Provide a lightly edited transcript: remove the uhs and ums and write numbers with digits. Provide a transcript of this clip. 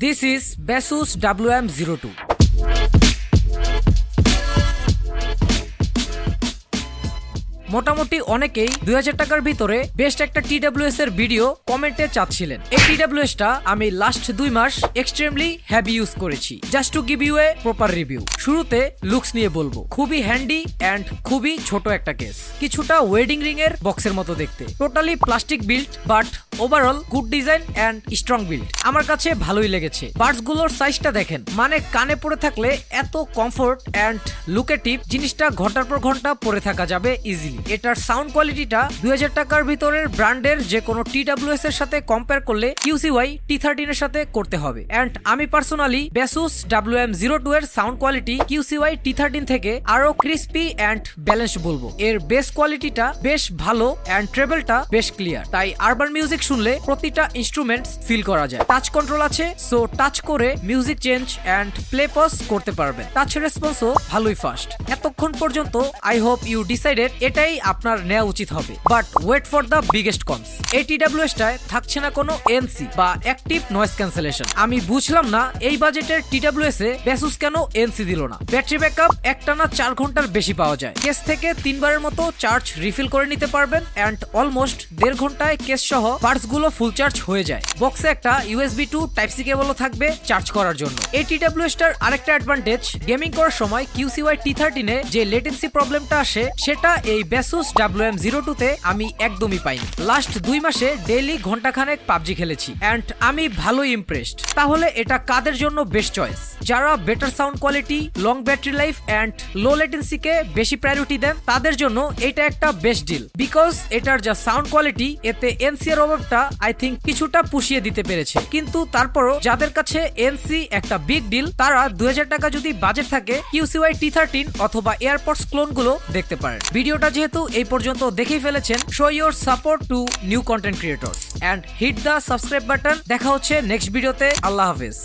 This is Baseus WM02. মোটামুটি অনেকেই 2000 টাকার ভিতরে বেস্ট একটা TWS এর ভিডিও কমেন্টে চাচ্ছিলেন। এই TWS টা আমি লাস্ট 2 মাস এক্সট্রিমলি হেভি ইউজ করেছি। Just to give you a proper review. শুরুতে লুকস নিয়ে বলবো, খুবই হ্যান্ডি এন্ড খুবই ছোট একটা কেস, কিছুটা ওয়েডিং রিং এর বক্সের মতো দেখতে, totally plastic build but overall good design and strong build. আমার কাছে ভালোই লেগেছে। বাডস গুলোর সাইজটা দেখেন, মানে কানে পরে থাকলে এত কমফোর্ট এন্ড লুকেটিভ জিনিসটা ঘন্টার পর ঘন্টা পরে থাকা যাবে ইজিলি। এটার সাউন্ড কোয়ালিটিটা 2000 টাকার ভিতরের ব্র্যান্ডের যে কোনো TWS এর সাথে কম্পেয়ার করলে QCY T13 এর সাথে করতে হবে। এন্ড আমি পার্সোনালি Baseus WM02 এর সাউন্ড কোয়ালিটি QCY T13 থেকে আরো ক্রিস্পি এন্ড ব্যালেন্সড বলবো। এর বেস কোয়ালিটিটা বেশ ভালো এন্ড ট্রেবলটা বেশ ক্লিয়ার, তাই আরবান মিউজিক শুনলে প্রতিটা ইনস্ট্রুমেন্টস ফিল করা যায়। টাচ কন্ট্রোল আছে, সো টাচ করে music change and play pause করতে পারবেন। টাচ রেসপন্সও ভালোই ফাস্ট। এতক্ষণ পর্যন্ত আই হোপ ইউ ডিসাইডেড এটাই আপনার নেওয়া উচিত হবে। But wait for the biggest cons. এই TWS টায় থাকছে না কোনো ANC বা অ্যাক্টিভ নয়েজ ক্যান্সেলেশন। আমি বুঝলাম না এই বাজেটের TWS এ Baseus কেন ANC দিল না। ব্যাটারি ব্যাকআপ একটানা 4 ঘন্টার বেশি পাওয়া যায়। কেস থেকে 3 বারের মতো চার্জ রিফিল করে নিতে পারবেন এন্ড অলমোস্ট 1.5 ঘন্টায় কেস সহ পার্টস গুলো ফুল চার্জ হয়ে যায়। বক্সে একটা USB to Type-C কেবলও থাকবে চার্জ করার জন্য। এই TWS টার আরেকটা অ্যাডভান্টেজ, গেমিং করার সময় QCY T13 এ যে লেটেন্সি প্রবলেমটা আসে সেটা এই Baseus WM02 তে আমি একদমই পাইনি। লাস্ট 2 মাসে ডেইলি ঘন্টাখানেক পাবজি খেলেছি এন্ড আমি ভালোই ইমপ্রেসড। তাহলে এটা কাদের জন্য বেস্ট চয়েস? যারা better sound quality, long battery life and low latency কে বেশি প্রায়োরিটি দেন তাদের জন্য এটা একটা বেস্ট ডিল। বিকজ এটার যা সাউন্ড কোয়ালিটি, এতে NC এর অভাবটা আই থিঙ্ক কিছুটা পুষিয়ে দিতে পেরেছে। কিন্তু তারপরও যাদের কাছে NC একটা বিগ ডিল, তারা 2000 টাকা যদি বাজেট থাকে QCY T13 অথবা এয়ারপডস ক্লোন গুলো দেখতে পারেন। ভিডিওটা যেহেতু এই পর্যন্ত দেখেই ফেলেছেন, show your support to new content creators and hit the subscribe button. দেখা হচ্ছে নেক্সট ভিডিওতে। আল্লাহ হাফেজ।